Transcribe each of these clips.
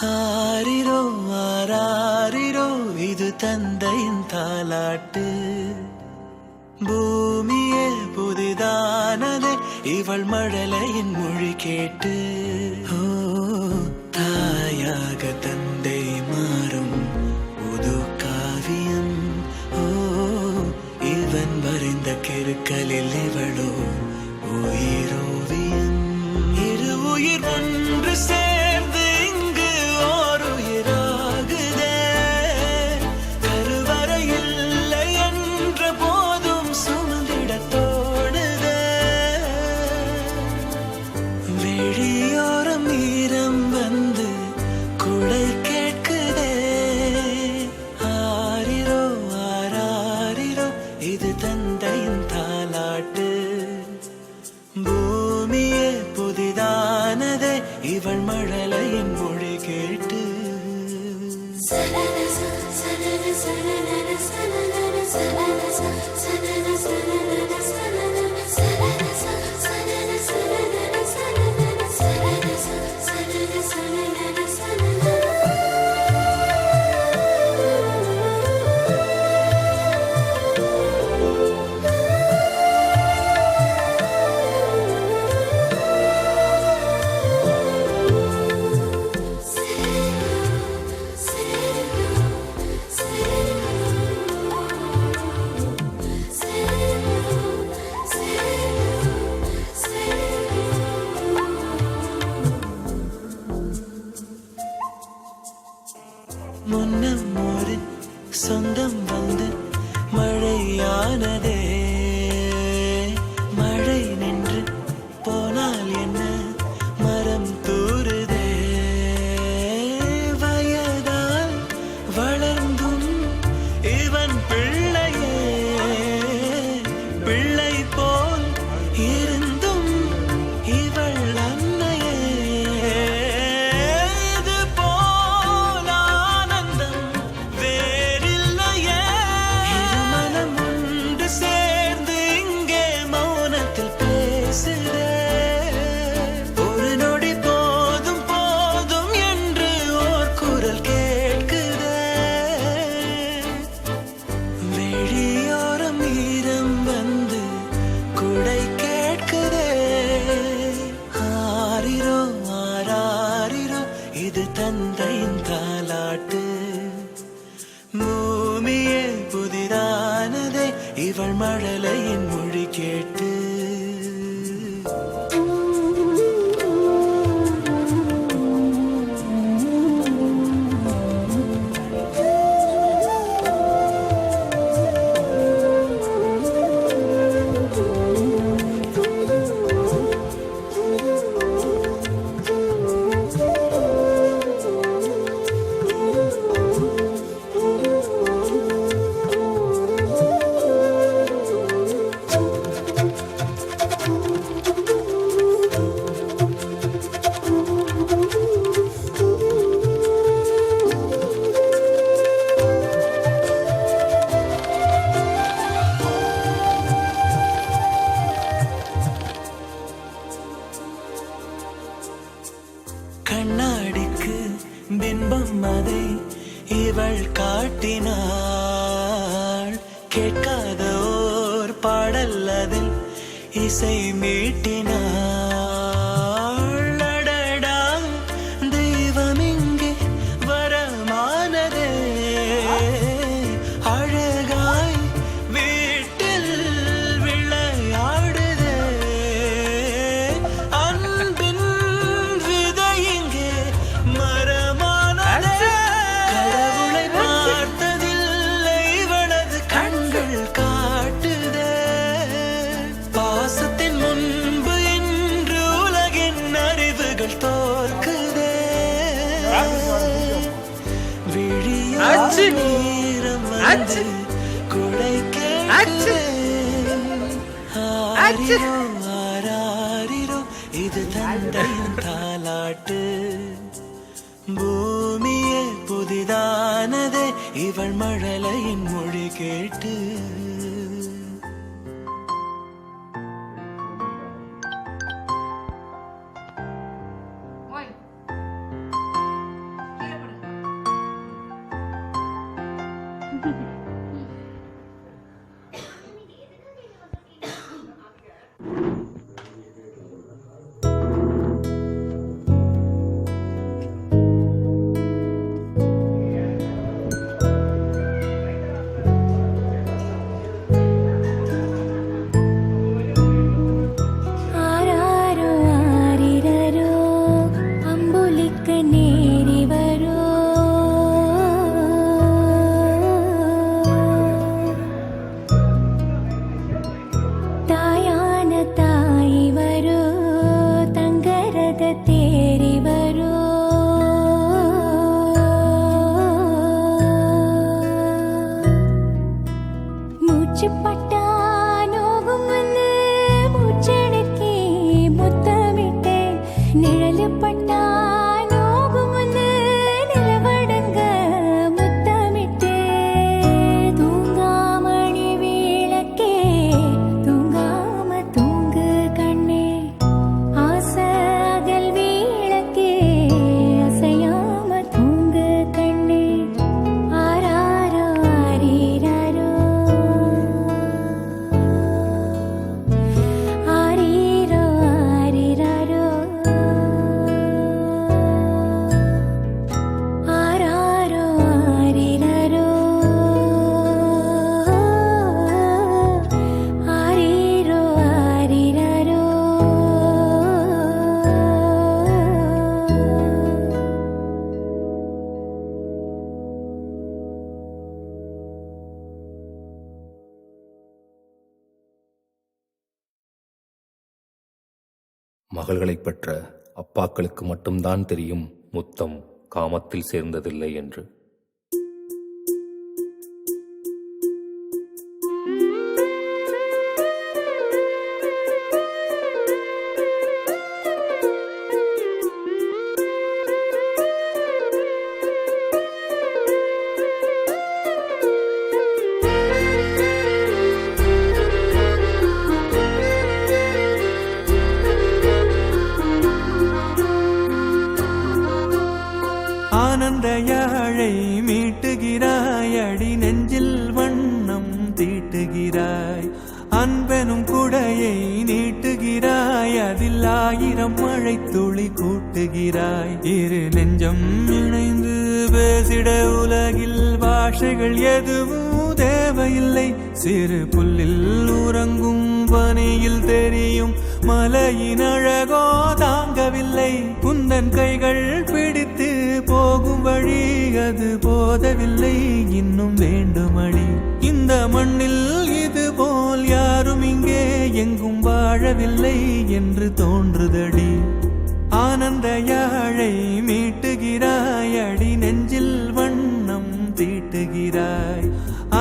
ஆரிரோ ஆராரிரோ இது தந்தையின் தாலாட்டு. பூமியே புதிதானதே இவள் மழலையின் மொழி கேட்டு. ஓ தாயாக தந்தை மாறும் புது காவியம். ஓ இவன் வரைந்த கிறுக்கலில் இவளோ உயிரோவியம். இரு உயிர் ஒன்று சேர்ந்து இங்கு ஓர் உயிராகுதே. கருவறை இல்லை என்ற போதும் சுமந்திட தோணுதே. வெளியோரம் ஈரம் வந்து குடை கேட்குதே. ஆரிரோ ஆராரிரோ இது தந்தையின் தாலாட்டு. பூமியே புதிதானதே இவள் மழலையின் மொழி கேட்டு. முன்னம் ஒரு சொந்தம் வந்து மழையானதே. மழை நின்று போனால் என்ன மரம் தூறுதே. வயதால் வளர்ந்தும் இவன் பிள்ளையே. பிள்ளை போல் இருந்தும் இவள் அன்னையே. இது போல் ஆனந்தம் வேறில்லையே. இருமனம் ஒன்று சேர்ந்து இங்கே மௌனத்தில் பேசுதே. ஒரு நொடி போதும் போதும் என்று ஓர் குரல் கேட்குதே. வெளியோரம் ஈரம் வந்து குடை கேட்குதே. ஆரிரோ ஆராரிரோ இது தந்தையின் தாலாட்டு. பூமியே புதிதானதே இவள் மழலையின் மொழி கேட்டு. கண்ணாடிக்கு பிம்பம் அதை இவள் காட்டினாள். கேட்காத ஓர் பாடல் அதில் இசை மீட்டினாள். அடடா தெய்வம் இங்கே வரமானதே. அழகாய் வீட்டில் விளையாடுதே. அன்பின் விதை இங்கே மரமானதே. கடவுளை பார்த்ததில்லை இவளது கண்கள் காட்டுதே. பாசத்தின் முன்பு இன்று உலகின் அறிவுகள் தோற்குதே. விழியால் ஈரம் வந்து குடை கேட்குதே. ஆரிரோ ஆராரிரோ இது தந்தையின் தாலாட்டு. பூமியே புதிதானதே இவள் மழலையின் மொழி கேட்டு. மகள்களைப் பெற்ற அப்பாக்களுக்கு மட்டும்தான் தெரியும் முத்தம் காமத்தில் சேர்ந்ததில்லை என்று. ஆனந்த யாழை மீட்டுகிறாய், அடி நெஞ்சில் வண்ணம் தீட்டுகிறாய். அன்பெனும் குடையை நீட்டுகிறாய், அதில் 1000 மழை துளி கூட்டுகிறாய். இரு நெஞ்சம் இணைந்து பேசிட உலகில் பாஷைகள் எதுவும் தேவையில்லை. சிறு புல்லில் உறங்கும் பனியில் தெரியும் மலையின் அழகோ தாங்கவில்லை. குந்தன் கைகள் பிடித்து போகும் வழி அது போதவில்லை, இன்னும் வேண்டுமடி. இந்த மண்ணில் இது போல் யாரும் இங்கே எங்கும் வாழவில்லை என்று தோன்றுதடி. ஆனந்த யாழை மீட்டுகிறாய், அடி நெஞ்சில் வண்ணம் தீட்டுகிறாய்.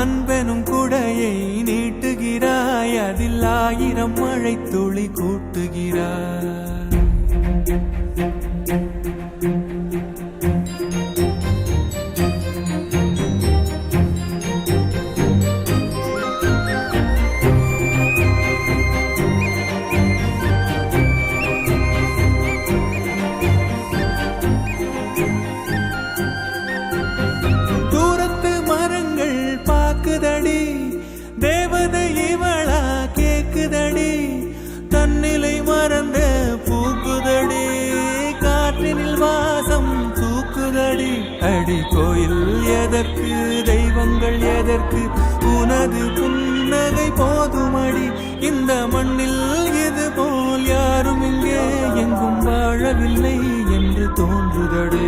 அன்பெனும் குடையை நீட்டுகிறாய், அதில் 1000 மழை துளி கூட்டுகிறாய். தேவதை இவளா கேக்குதடி, தன்னிலை மறந்த பூக்குதடி. காற்றினில் வாசம் தூக்குதடி. அடி கோயில் எதற்கு, தெய்வங்கள் எதற்கு, உனது புன்னகை போதுமடி. இந்த மண்ணில் இது போல் யாரும் இங்கே எங்கும் வாழவில்லை என்று தோன்றுதடி.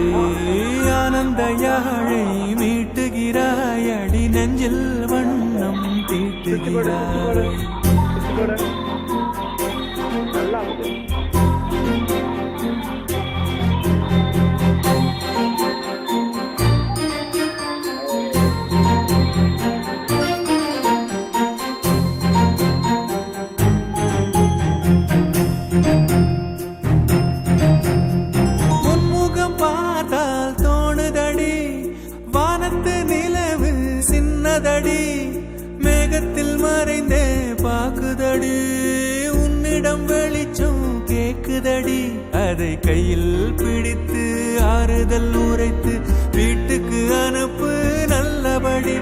ஆனந்த யாழை மீட்டுகிறாய், அடி நெஞ்சில் வண்ணம் தீட்டுகிறாய். முன்முகம் பார்த்தால் தோணுதடி, வானத்து நிலவு சின்னதடி. மேகத்தில் மறைந்தே பாக்குதடி, உன்னிடம் வெளிச்சம் கேக்குதடி. அதை கையில் பிடித்து ஆறுதல் உரைத்து வீட்டுக்கு அனுப்பு நல்லபடி.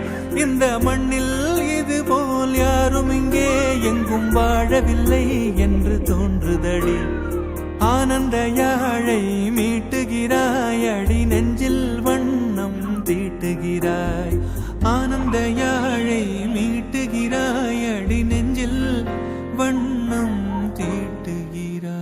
இந்த மண்ணில் இது போல் யாரும் இங்கே எங்கும் வாழவில்லை என்று தோன்றுதடி. ஆனந்த யாழை மீட்டுகிறாய், அடி நெஞ்சில் வண்ணம் தீட்டுகிறாய். ஆனந்த யாழை மீட்டுகிறாய், அடி நெஞ்சில் வண்ணம் தீட்டுகிறாய்.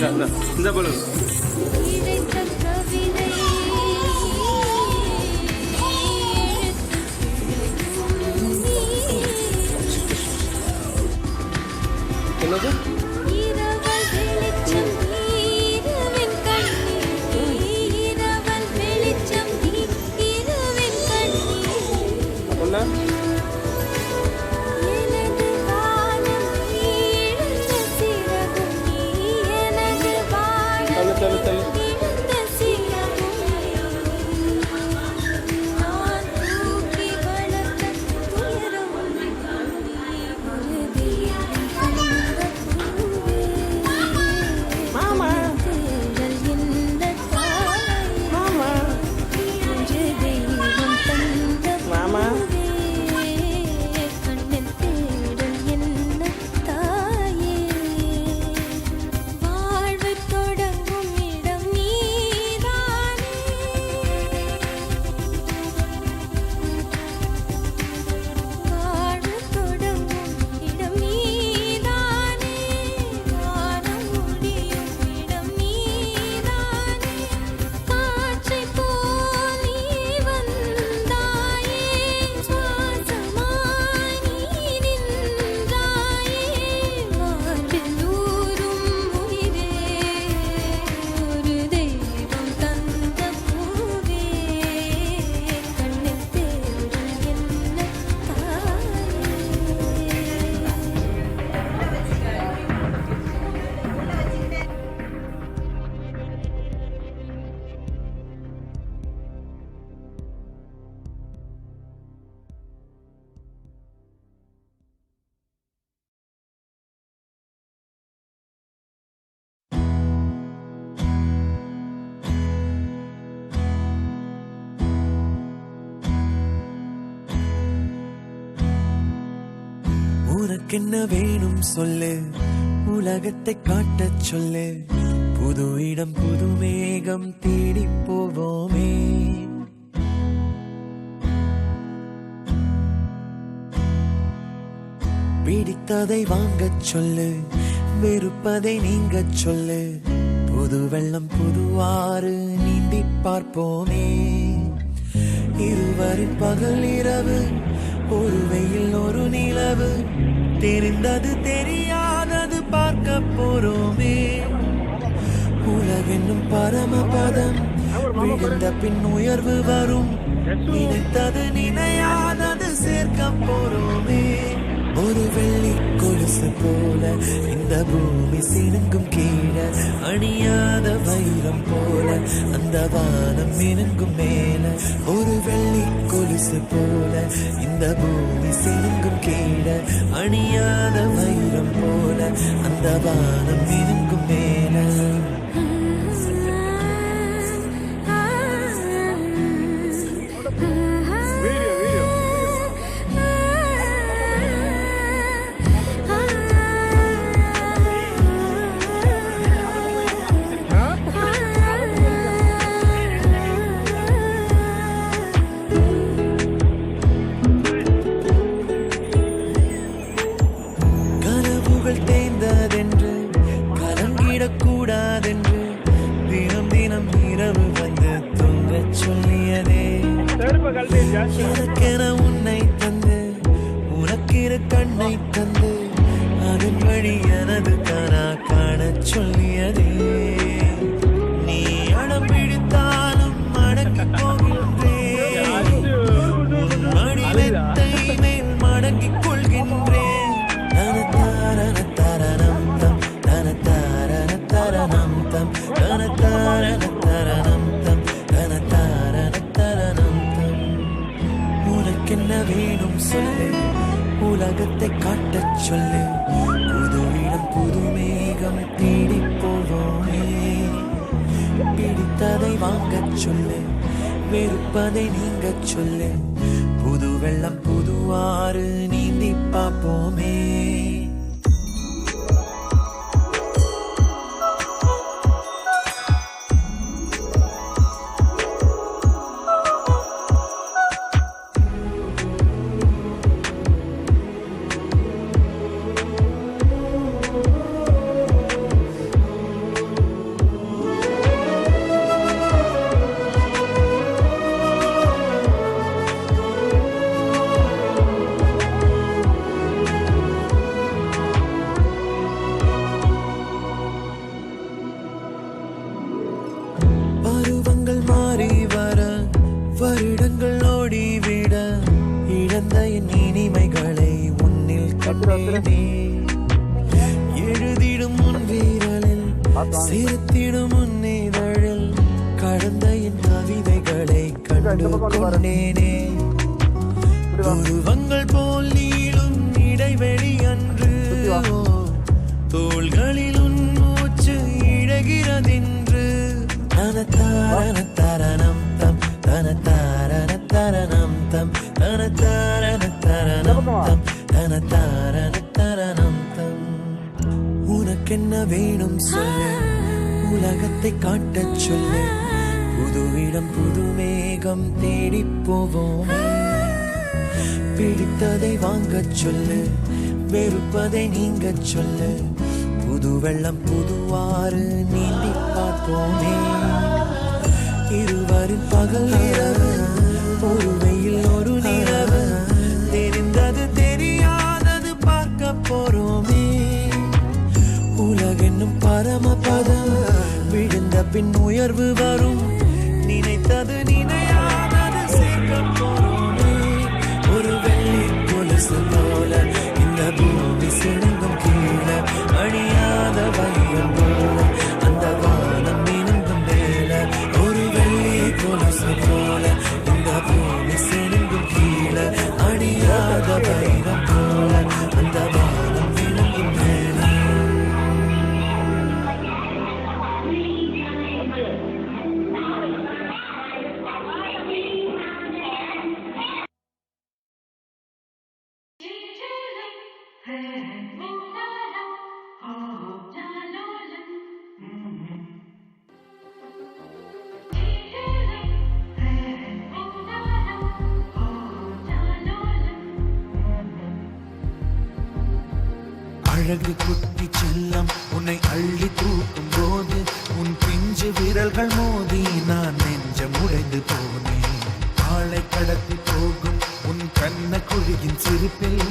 இந்த பலூன் என்னது அப்படின்னா தள்ளு தள்ளு தள்ளு உனக்கென்ன வேணும் சொல்லு, உலகத்தை காட்டச் சொல்லு, புது இடம் புது மேகம் தேடி போவோமே. பிடித்ததை வாங்கச் சொல்லு, வெறுப்பதை நீங்கச் சொல்லு, புது வெள்ளம் புது ஆறு நீந்தி பார்ப்போமே. இருவரின் பகல் இரவு, ஒரு வெயில் ஒரு நிலவு, தெரிந்தது தெரியாதது பார்க்க போறோமே. உலகென்னும் பரமபதம், விழுந்த பின் உயர்வு வரும், நினைத்தது நினையாதது சேர்க்க போறோமே. ஒரு வெள்ளி கொலுசு போல இந்த பூமி சினுங்கும் கீழே, அணியாத வைரம் போல அந்த வானம் மினுங்கும் மேல. ஒரு வெள்ளி கொலுசு போல இந்த பூமி சினுங்கும் கீழே, அணியாத வைரம் போல அந்த வானம் மினுங்கும் மேல. தேய்ந்ததென்று கலங்கிடக்கூடாதென்று தினம் தினம் இரவு வந்து தூங்கச் சொல்லியதே. எனக்கென உன்னை தந்து உனக்கிற கண்ணை தந்து அதன் வழி எனது கனா காணச் சொல்லியதே. நீ அடம் பிடித்தாலும் அடக்கி போகின்றேன், மணி மெத்தை மேல் மடங்கிக் கொள்கின்றேன். உனக்கென்ன வேணும் சொல்லு, உலகத்தை காட்டச் சொல்லு, புது இடம் புது மேகம் தேடி போவோமே. பிடித்ததை வாங்கச் சொல்லு, வெறுப்பதை நீங்கச் சொல்லு, புது வெள்ளம் புது ஆறு நீந்தி பார்ப்போமே. கொண்டேனே எழுதிடும் முன் வீரலில் சேர்த்திடும் முன் இதழில் கடந்த என் கவிதைகளை கண்டு கொண்டேனே துருவங்கள் போல் நீளும் இடைவெளி அன்று தோள்களில் உன் மூச்சு இழகிறதென்று தனத்தாரண தரணம் தம் தனத்தாரண தரணம் தம் தனத்தாரண தரணம் தம் தனத்தாரண தரணம் தம் உனக்கென்ன வேணும் சொல்ல உலகத்தை காட்டச் சொல்ல புது இடம் புது மேகம் தேடிப் போவோமே பிடித்ததை வாங்கச் சொல்லு வெறுப்பதை நீங்கச் சொல்லு புது வெள்ளம் புதுவாறு நீந்தி பார்ப்போமே இருவரின் பகல் இரவு ஒரு வெயில் ஒரு நிலவு தெரிந்தது தெரியாதது பார்க்க போறோமே உலகென்னும் பரமபதம் விழுந்த பின் உயர்வு வரும் நினைத்தது நினையாதது சேர்க்க போறோமே ஒரு வெள்ளி கொலுசு போல இந்த பூமி சிணுங்கும் கீழே அணியாத வையம் போல அந்த வானம் மினுங்கும் மேல ஒரு வெள்ளி கொலுசு போல இந்த பூமி சிணுங்கும் கீழே அணியாத வைரம் போல அந்த வானம் மினுங்கும் மேல அழகு குட்டி செல்லம் உன்னை அள்ளி தூக்கும் போது உன் பிஞ்சு விரல்கள் மோதி நான் நெஞ்சம் உடைந்து போனேன் ஆளை கடத்தி போகும் உன் கண்ண குழியின் சிரிப்பில்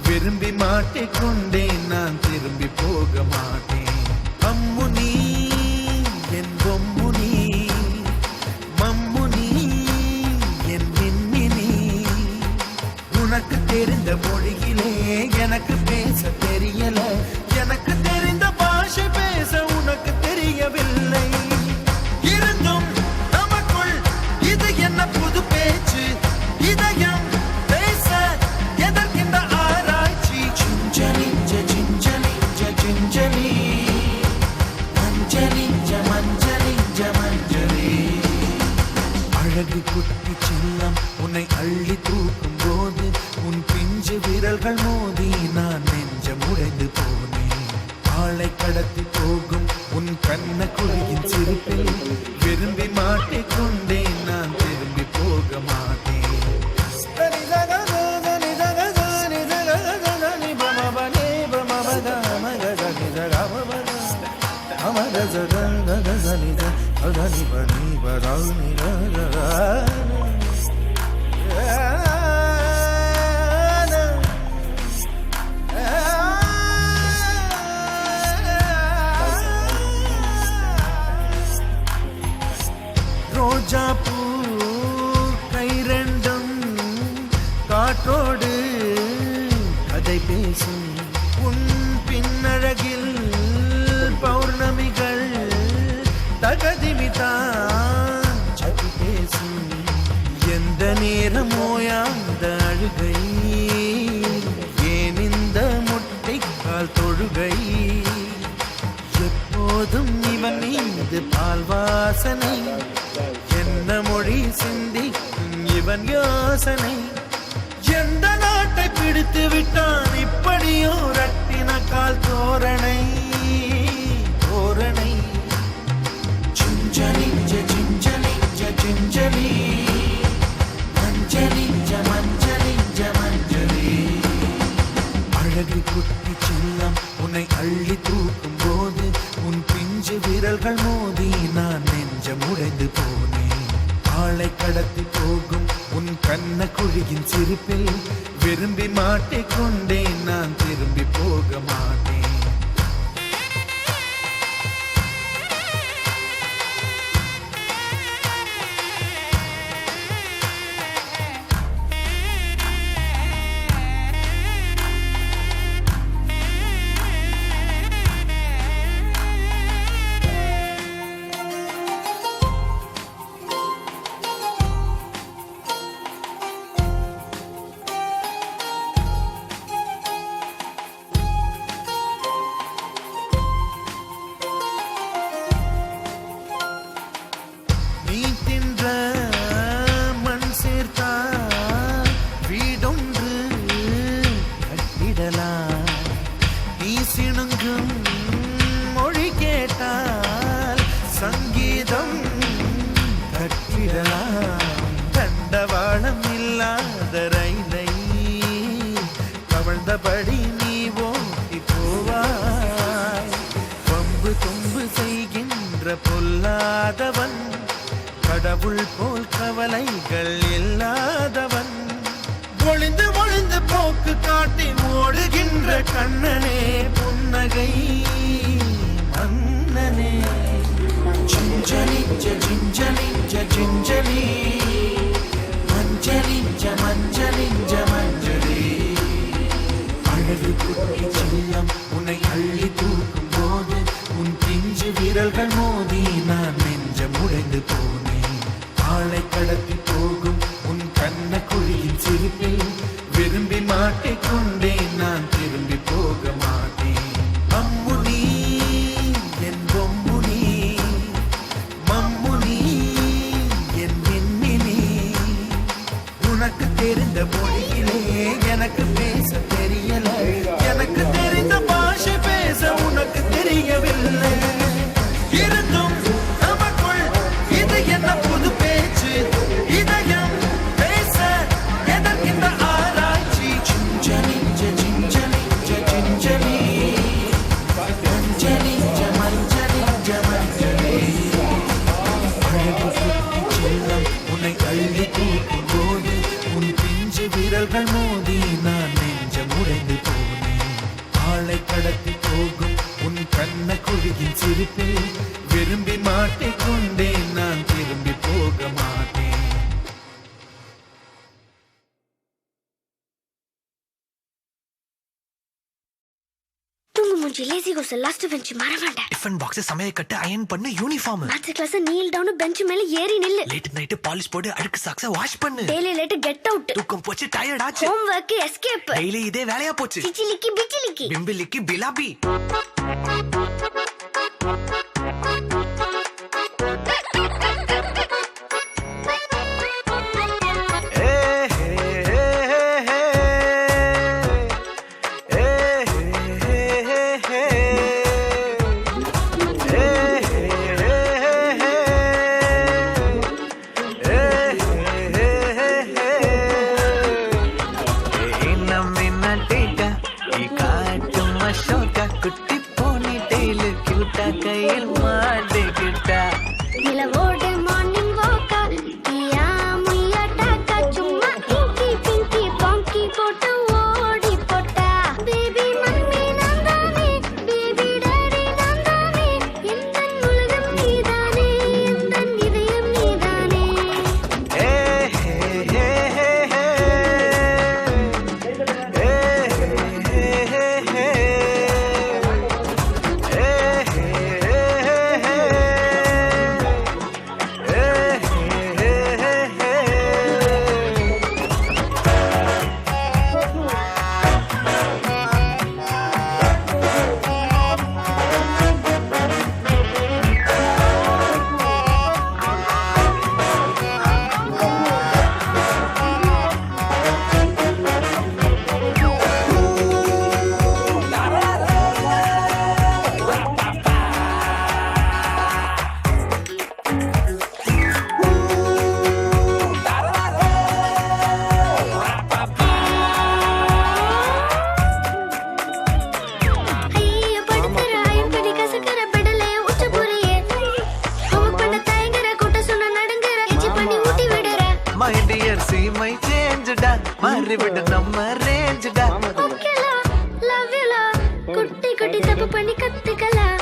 விரும்பி மாட்டிக்கொண்டேன் நான் திரும்பி போக மாட்டேன் அம்மு நீ என் பொம்மு நீ மம்மு நீ என் மின்மினி உனக்கு தெரிந்த மொழியிலே எனக்கு பேச தெரியல எனக்கு தெரிந்த பாஷை பேச உனக்கு தெரியவில்லை இருந்தும் நமக்குள் இது என்ன புது பேச்சு இதயம் பேச எதற்கின்ற ஆராய்ச்சி சிஞ்சலி சிஞ்சலி சிஞ்சலி மஞ்சளி மஞ்சளி மஞ்சளி அழகு குட்டி செல்லம் உன்னை அள்ளி தூக்கும் போது உன் பிஞ்சு விரல்கள் மோதி நான் நெஞ்சம் உடைந்து போனேன் ஆளை கடத்தி போகும் உன் கண்ண குழியின் சிரிப்பில் விரும்பி மாட்டிக்கொண்டேன் நான் திரும்பி போக மாட்டேன் ரோஜா பூ கை ரெண்டும் காற்றோடு கதை பேசும் உன் பின்னழகில் பௌர்ணமிகள் தகதிமிதான் சதி பேசும் எந்த நேரமோயாந்த அழுகை ஏன் இந்த முட்டைக்கால் தொழுகை எப்போதும் இவன் மீது பால் வாசனை என்ன மொழி சிந்தி இவன் யோசனை எந்த நாட்டை பிடித்து விட்டான் இப்படியோ ரட்டின கால் தோரணை தோரணை சிஞ்சலி சிஞ்சலி சிஞ்சலி மஞ்சளி மஞ்சளி மஞ்சளி அழகு குட்டி செல்லம் உன்னை அள்ளி தூக்கும் போது உன் பிஞ்சு விரல்கள் மோதி நான் நெஞ்சம் உடைந்து போனேன் ஆளை கடத்தி போகும் உன் கண்ண குழியின் சிரிப்பில் விரும்பி மாட்டிக்கொண்டேன் நான் திரும்பி போக மாட்டேன் கட்டிடலாம். நீ சிணுங்கும் மொழி கேட்டால் சங்கீதம் கட்டிடலாம். தண்டவாளம் இல்லாத ரயிலை கவழ்ந்தபடி நீ ஓட்டி போவாய். வம்பு தும்பு செய்கின்ற பொல்லாதவன், கடவுள் போல் கவலைகள் இல்லாதவன். ஒளிந்து ஒளிந்து போக்கு காட்டி ஓடுகின்ற கண்ணனே, புன்னகை மன்னனே. சிஞ்சலிஞ்ச சிஞ்சலிஞ்ச சிஞ்சலி, மஞ்சளிஞ்ச மஞ்சளிஞ்ச மஞ்சளி. அழகு குட்டி செல்லம் உன்னை அள்ளி தூக்கும் போது உன் பிஞ்சு விரல்கள் மோதி நான் நெஞ்சம் உடைந்து போனேன். ஆளை கடத்தி போகும் உன் கண்ண குழியின் சிரிப்பில் விரும்பி மாட்டிக்கொண்டேன். நான் திரும்பி போக மாட்டேன். அம்முனி என் பொம்முனி, மம்முனி என் மின்மினி. உனக்கு தெரிந்த மொழியிலே எனக்கு பேச தெரியல, எனக்கு தெரிந்த பாஷை பேச உனக்கு தெரியவில்லை. இருந்தும் நமக்குள் இது என்ன புது பேச்சு, இதயம் பேச எதற்கின்ற ஆராய்ச்சி. சிஞ்சலிஞ்ச சிஞ்சலிஞ்ச சிஞ்சலி, மஞ்சளிஞ்ச மஞ்சளிஞ்ச மஞ்சளி. அழகு சுட்டி செல்லம் உன்னை அள்ளி தூக்கும் போது உன் பிஞ்சு விரல்கள் மோதி நான் நெஞ்சம் உடைந்து போனேன். ஆளை கடத்தி போகும் உன் கண்ண குழியின் சிரிப்பில் விரும்பி மாட்டிக்கொண்டேன். நான் திரும்பி போக மாட்டேன். தூங்கு மூஞ்சி லேசி கோஸ் லாஸ்ட் பெஞ்ச் மறவாண்ட. டிஃபன் பாக்ஸ் சமையல் கட்டு அயன் பண்ணு uniform. Maths class kneel down bench மேல ஏறி நில்லு. லேட் நைட் பாலிஷ் போட்டு அழுக்கு சாக்ஸ வாஷ் பண்ணு. Daily late get out. தூக்கம் போச்சு டயர்ட் ஆச்சு. Home work escape. டெய்லி இதே வேலையா போச்சு. சிச்சிலிக்கி பிச்சிலிக்கி பிம்பிலிக்கி பிலாபி. குட்டி போனி டெய்லு கியூட்டா கையில் மாட்டிக்கிட்டா. நிலவோடு மார்னிங் வாக்கா கியா முய்யா டாக்கா சும்மா இங்கி பிங்கி பாங்கி போட்டு ஓடி போட்டா. பேபி மம்மி நான்தானே, பேபி டாடி நான்தானே, எந்தன் உலகம் நீதானே, எந்தன் இதயம் நீதானே. ஐயோ படுத்துற ஐம்படி கசக்கற பெடலே உச்ச புரியே. அவ பண்ண தயங்கற கூட்ட சொன்ன நடுங்கற எச்சி பண்ணி ஊட்டி விடுற. மை டியர் சி மை சேஞ்சுடா, மாறி விடு நம்ம ரேஞ்சுடா. ஓகேலா லவ் யூ லா, குட்டி குட்டி தப்பு பண்ணி கத்துக்கலாம்.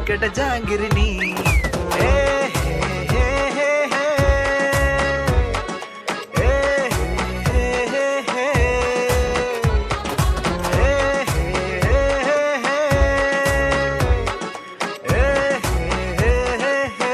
கேட்ட ஜாங்கிரி நீ ஏ, ஹே, ஹே, ஹே, ஹே. ஏ, ஹே, ஹே, ஹே. ஏ, ஹே, ஹே, ஹே. ஏ, ஹே, ஹே, ஹே.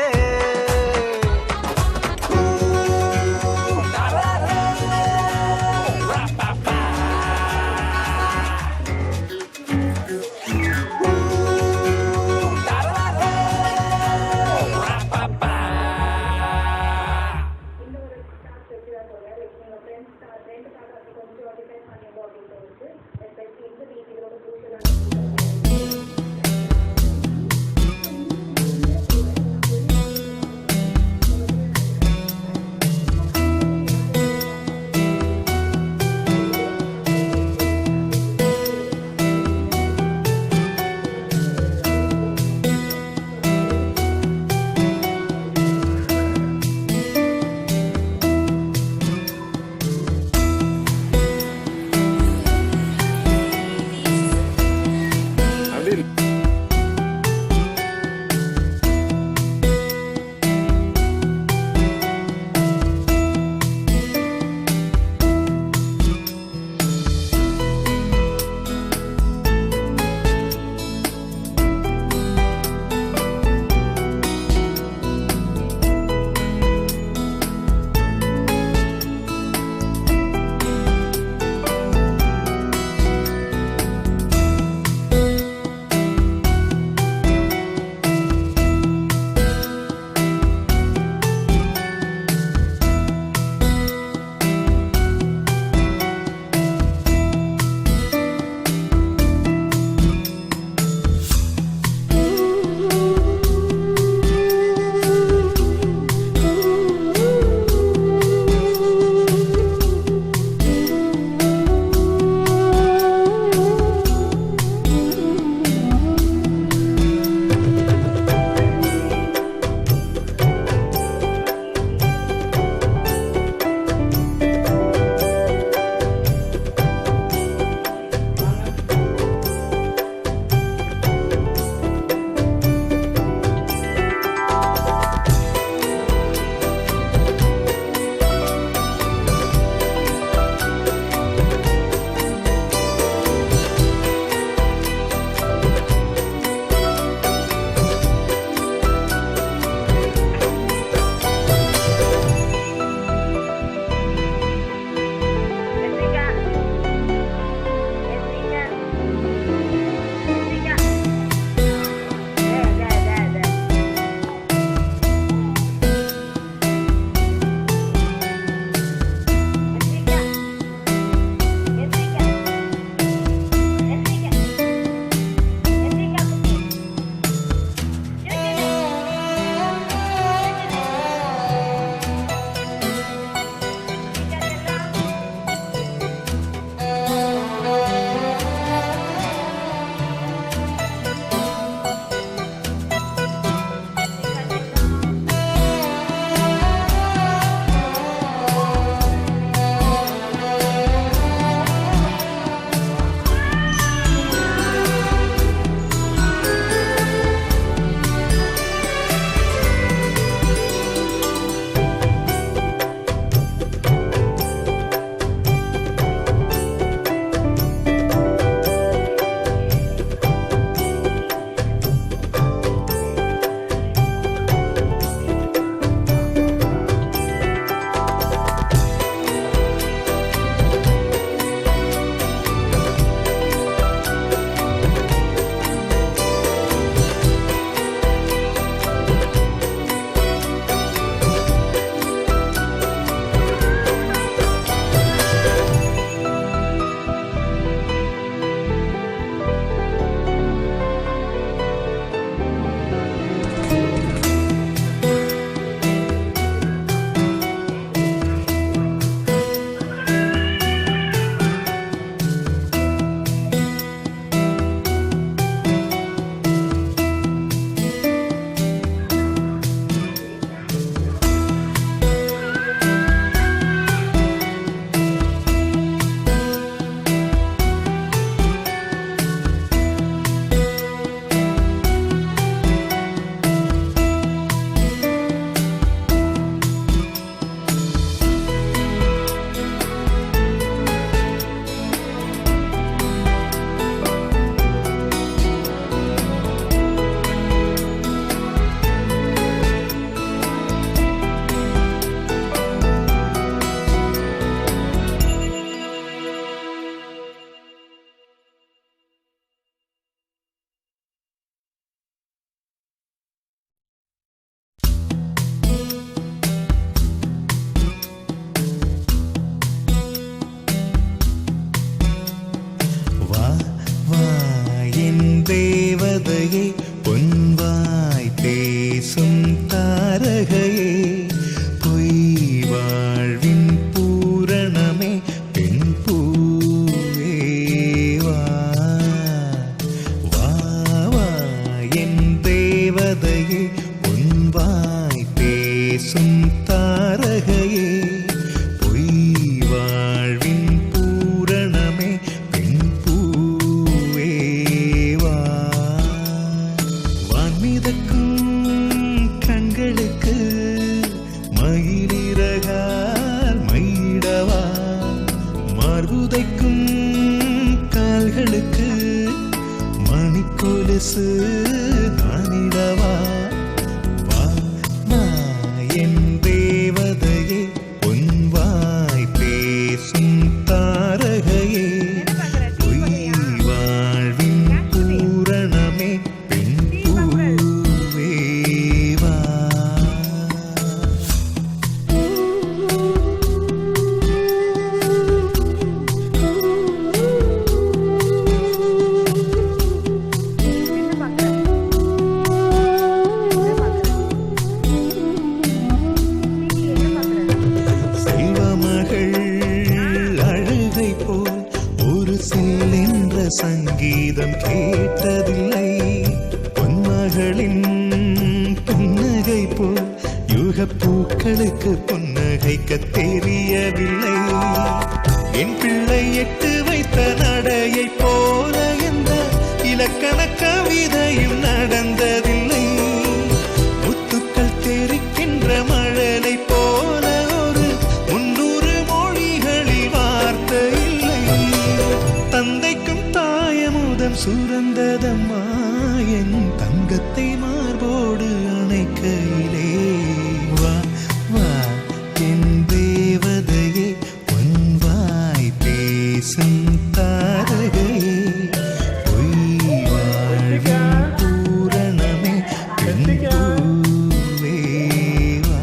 பேசும் தாரகையே பொய் வாழ்வின் பூரணமே பெண் பூவேவா வான்மிதக்கும் கண்களுக்கு மயிலிறகால் மயிடவா மார்புதைக்கும் கால்களுக்கு மணிக்கொலுசு நானிடவா வா வா என் தேவதையே பொன்வாய் பேசும் தாரகையே பொய் வாழ்வின் பூரணமே பெண் பூவேவா செல்வமகள் அழுகை போல் ஒரு செல்லென்ற சங்கீதம் கேட்டதில்லை பொன்மகளின் புன்னகை போல் யுக பூக்களுக்கு புன்னகைக்க தெரியவில்லை என் பிள்ளை எட்டு வைத்த நடையை போல எந்த இலக்கண கவிதையும் நடந்ததில்லை முத்துக்கள் தெரிக்கின்ற மழலை போல ஒரு 300 மொழிகளில் வார்த்தை இல்லை தந்தைக்கும் தாயமுதம் சுரந்ததம்மா என் தங்கத்தை மார்போடு அணைக்கையிலே வா வா என் தேவதையே பொன்வாய் பேசும் தாரகையே பொய் வாழ்வின் பூரணமே பெண் பூவேவா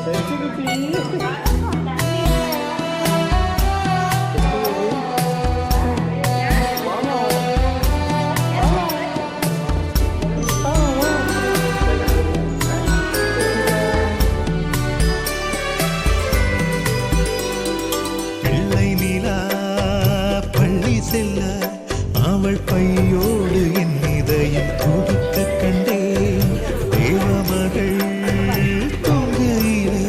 படிக்கிறீங்களா? பிள்ளை நிலா பள்ளி செல்ல அவள் பையோடு என் இதயம் துடிக்க கண்டேன் தேவமகள் தொங்குகிலே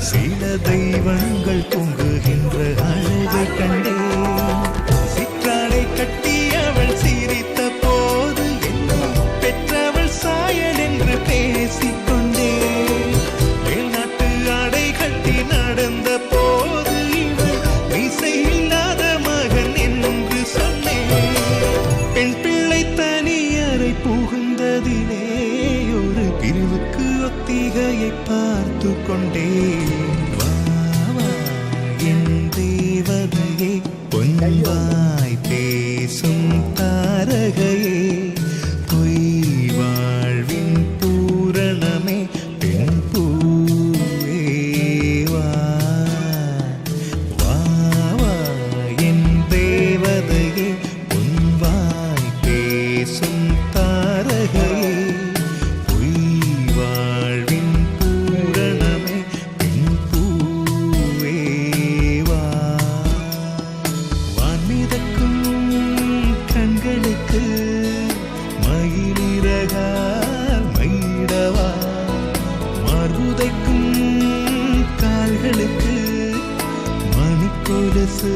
சில தெய்வங்கள் தொங்குகின்ற அழகை கண்டேன் சிற்றாடை கட்டி அவள் சிரித்த போது என்னும் பெற்றவள் சாயல் என்று பேசிக்கொண்டேன் மேல்நாட்டு ஆடை கட்டி நடந்த போது இவள் மீசை இல்லாத மகன் என்று சொன்னேன் பெண் பிள்ளை தனியறை புகுந்ததிலே ஒரு பிரிவுக்கு ஒத்திகையை பார்த்து கொண்டேன் வா வா என் தேவதையே பொன்வாய் பேசும் தாரகையே பொய் வாழ்வின் பூரணமே பெண் பூவேவா வா வா என் தேவதையே பொன்வாய் பேசும் தாரகையே பொய் வாழ்வின் பூரணமே பெண் பூவேவா வான்மிதக்கும் கண்களுக்கு மயிலிறகால் மயிடவா மார்புதைக்கும் கால்களுக்கு மணிக்கொலுசு